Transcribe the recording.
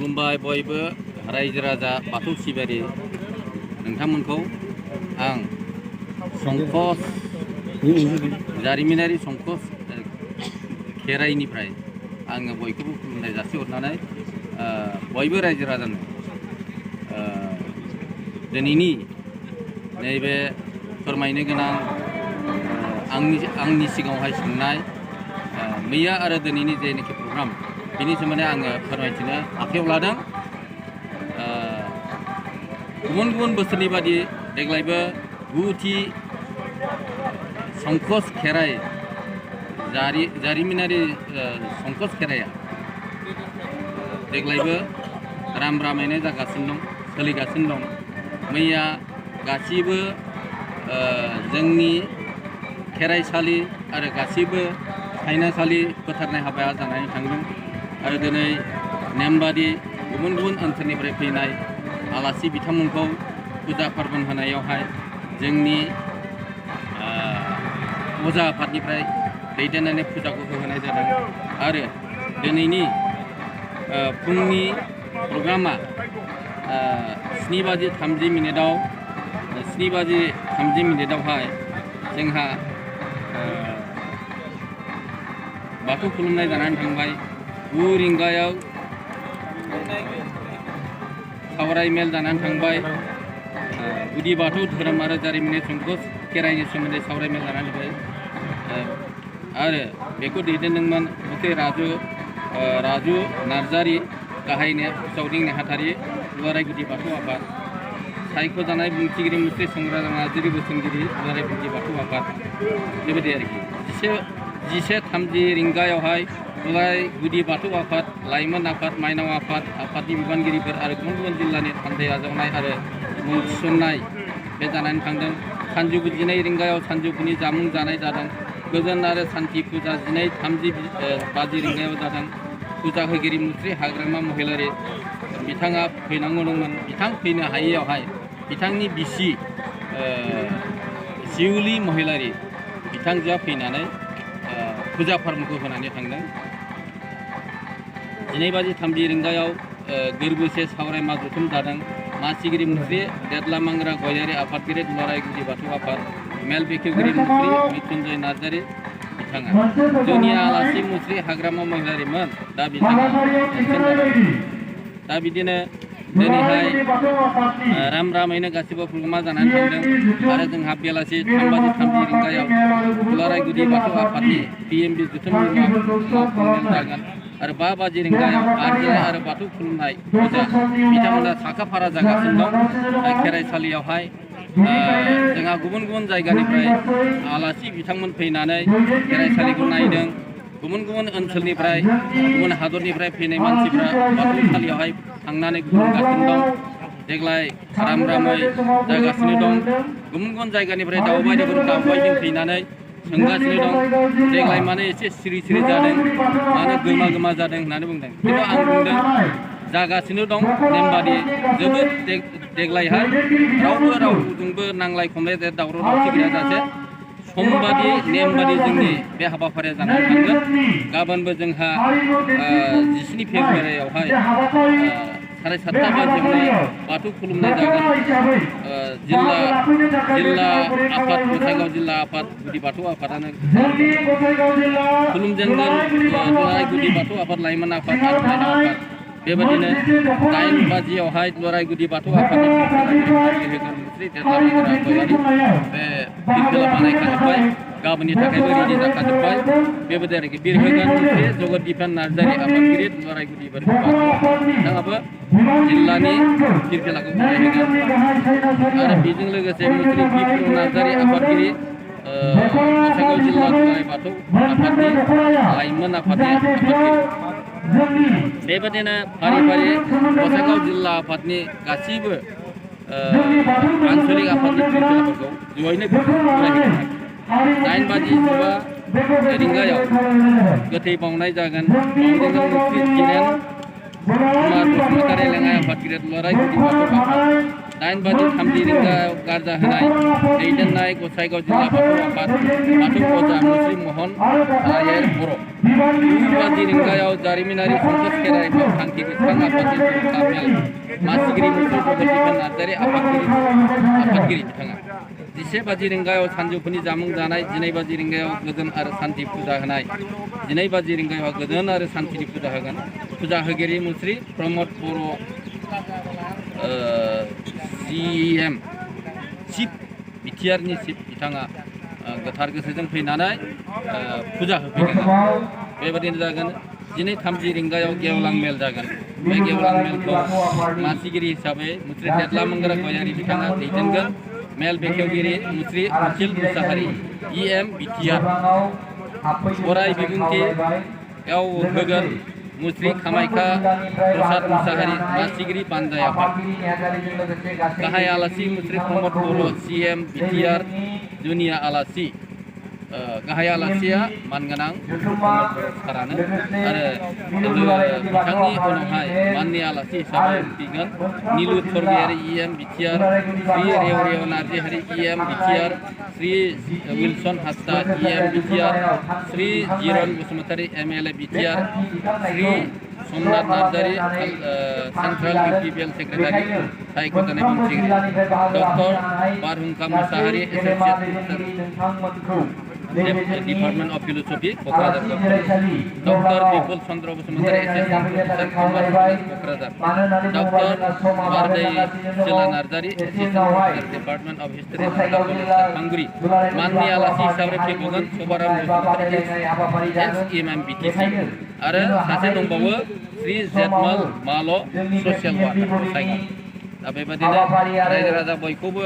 खुलुमबाय बयबो रायजो राजा बाथौ सिबियारि नोंथांमोनखौ आं संकस जारिमिनारि संकस खेराइनिफ्राय आङो बयखौबो खुलुमनाय जासिहरनानै बयबो रायजो राजानो दिनैनि नैबे फोरमायनो गोनां आंनि सिगाङावहाय सोंनाय मैया आरो दिनैनि जेनाखि प्रग्राम बिनि सोमोन्दै आङो फोरमायथिनो आखायाव लादों। गुबुन गुबुन बोसोरनि बादि देग्लायबो गुथि संकस खेराइ जारिमिनारि संकस खेराइया देग्लायबो राम रामैनो जागासिनो दं, सोलिगासिनो दं। मैया गासिबो जोंनि खेराइसालि आरो गासिबो सायनासालि फोथारनाय हाबाया जानानै थांदों आरो दिनै नेमबादि गुबुन गुबुन ओनसोलनिफ्राय फैनाय आलासि बिथांमोनखौ फुजा पार्बन होनायावहाय जोंनि अजा आफादनिफ्राय दैदेननानै फुजाखौ होहोनाय जादों आरो दिनैनि फुंनि प्रग्रामा 7:30 मिनिटावहाय जोंहा बाथौ खुलुमनाय जानानै थांबाय। 9 रिंगायाव सावराय मेल जानानै थांबाय। गुदि बाथौ धोरोम आरो जारिमिनारि संकस खेराइनि सोमोन्दै सावराय मेल जानानै थांबाय आरो बेखौ दैदेनदोंमोन मथे राजु नार्जारि गाहाय सावदिं नेहाथारि दुलाराय गुदि बाथौ आफाद, सायख'जानाय बुंथिगिरि मुस्रि संग्रा नार्जारि बोसोनगिरि दुलाराय गुदि बाथौ आफाद, बेबायदि आरोखि। 11:30 रिंगायावहाय दुलाराय गुदि बाथौ आफाद, लाइमोन आफाद, माइनाव आफाद, आफादनि बिबानगिरिफोर आरो गुबुन गुबुन जिल्लानि थान्दै आजावनाय आरो मुं थिसननाय बे जानानै थांदों। सानजौफु 12 रिंगायाव सानजौफुनि जामुं जानाय जादों। गोजोन आरो सान्थि फुजा 12:50 रिंगायाव जादों। फुजा होगिरि मुस्रि हाग्रामा महिलारि बिथाङा फैनांगौ दंमोन, बिथां फैनो हायैयावहाय बिथांनि बिसि जिउलि महिलारि बिथांजोआ फैनानै फुजा फार्मखौ होनानै थांदों। 12:30 रिंगायाव गोरबोसे सावरायमा जथुम जादों। मासिगिरि मुस्रि देदला मांग्रा गयारि आफादगिरि दुलाराय गुदि बाथौ आफाद, मेल बेखेवगिरि मुस्रि मृत्युंजय नार्जारि बिथाङा। जुनिया आलासि मुस्रि हाग्रामा महिलारिमोन। दा बिदिनो दिनैहाय राम रामैनो गासिबो प्रग्रामा जानानै थांदों आरो जोंहा बेलासि 3:30 रिंगायाव दुलाराय गुदि बाथौ आफादनि PMB जथुम मावफुंनाय जागोन आरो 5 रिंगायाव आरजिनाय आरो बाथौ खुलुमनाय फुजा बिथांमोना साखाफारा जागासिनो दं खेराइसालियावहाय। जोंहा गुबुन गुबुन जायगानिफ्राय आलासि बिथांमोन फैनानै खेराइसालिखौ नायदों। गुबुन गुबुन ओनसोलनिफ्राय गुबुन हादरनिफ्राय फैनाय मानसिफ्रा बाथौसालियावहाय थांनानै खुलुमगासिनो दं। देग्लाय राम रामै जागासिनो दं। गुबुन गुबुन जायगानिफ्राय दावबायदों फैनानै सोंगासिनो दं देग्लाय मानो एसे सिरि जादों, मानो गोमा जादों होननानै बुंदों। खिन्थु आं बुंदों जागासिनो दं नेमबादि जोबोद देग्लायहाय रावजोंबो नांलाय खमलाय दावराव दावसि गैयाजासे समबादि नेमबादि जोंनि बे हाबाफारिया जानानै थांगोन। गाबोनबो जोंहा 17 फेब्रुवारियावहाय 7:30 बाजियावनो बाथौ खुलुमनाय जागोन। जिल्ला आफाद गसाइगाव जिल्ला आफाद गुदि बाथौ आफादानो खुलुमजेनगोन। दुलाराय गुदि बाथौ आफाद, लाइमोन आफाद आरो माइनाव आफाद बेबायदिनो 9 बाजियावहाय दुलाराय गुदि बाथौ आफादनि होगोन मुस्रि देदला मांग्रा गयारि बे फिरफिला बानायखाजोब्बाय, गाबोननि थाखायबो रेडि जाखाजोब्बाय। बेबायदि आरोखि बिरहोगोन मुस्रि जगत दिफेन नार्जारि आफादगिरि दुलाराय गुदि बाथौ बिथाङाबो जिल्लानि फिरफिलाखौ बानायहोगोन आरो बेजों लोगोसे मुस्रि बिप्र नार्जारि आफादगिरि गसाइगाव जिल्ला दुलाराय बाथौ आफादनि लाइमोन आफादनि आफादगिरि बेबायदिनो फारि गसाइगाव जिल्ला आफादनि गासैबो आनसलिक आफादनि फिरफिलाफोरखौ जयैनो फरायहोगोन। 9:15 रिंगायाव गोथै बावनाय जागोन। बावजेनगोन मुस्रि जिरेन कुमार बसुमतारी लेङाइ आफादगिरि दुलाराय गुदि बाथौ आफाद। 9:30 रिंगायाव गारजा होनाय दैदेननाय गसाइगाव जिल्ला बाथौ आफाद बाथौ अजा मुस्रि महन आयर बर'। बाजि रिंगायाव जारिमिनारि संतोष खेराइ थांखि गोथां आफादनि जर'खा मेल मासिगिरि मुसुर प्रगतिफोर नार्जारि आफादगिरि बिथाङा 11 बाजि रिंगायाव सानजौफुनि जामुं जानाय 12 बाजि रिंगायाव गोजोन आरो सान्थि फुजा होनाय 12 बाजि रिंगायाव गोजोन आरो सान्थिनि फुजा होगोन फुजा होगिरि मुस्रि प्रमद बर' CM चिफ बिटिआरनि चिफ बिथाङा गोथार गोसोजों फैनानै फुजा होफैगोन बेबादिनो जागोन 12:30 रिंगायाव गेवलां मेल जागोन बे गेवलां मेलखौ मासिगिरि हिसाबै मुस्रि थेथला मंगरा गयारि बिथाङा दैदेनगोन मेल बेखेवगिरि मुस्रि अखिल मुसाहारि EM बिटिआर अराय बिबुंथियाव होगोन मुस्रि कामाख्या प्रसाद मुसाहारि मासिगिरि बानजाय आफाद गाहाय आलासि मुस्रि प्रमद बर' CM बिटिआर जुनिया आलासि गाहाय आलासिया मानगोनां सारानो आरो बिथांनि उनावहाय माननि आलासि हिसाबै फैगोन Nilu Thargayari EM BTR Shri Rewrew Narzihary EM BTR Shri Wilson Hasda EM BTR Shri Jiron Basumatary MLA BTR Shri Somnath Narzary central UPPL secretary सायख'जानाय बुंथिगिरि doctor Barhungkha Mushahary associate department of philosophy Kokrajhar doctor Bipul Chandra Basumatary assistant professor commerce Kokrajhar doctor Bardoi Sila Narzary assistant professor department of history Serfanguri माननि आलासि हिसाबै फैबावगोन सभाराम बसुमतारी एक्स-इमाम BTC आरो सासे दंबावो श्री जेतमाल माल' ससियेल वार्कार सायख'नाय दा बेबादिनो रायजो राजा बयखौबो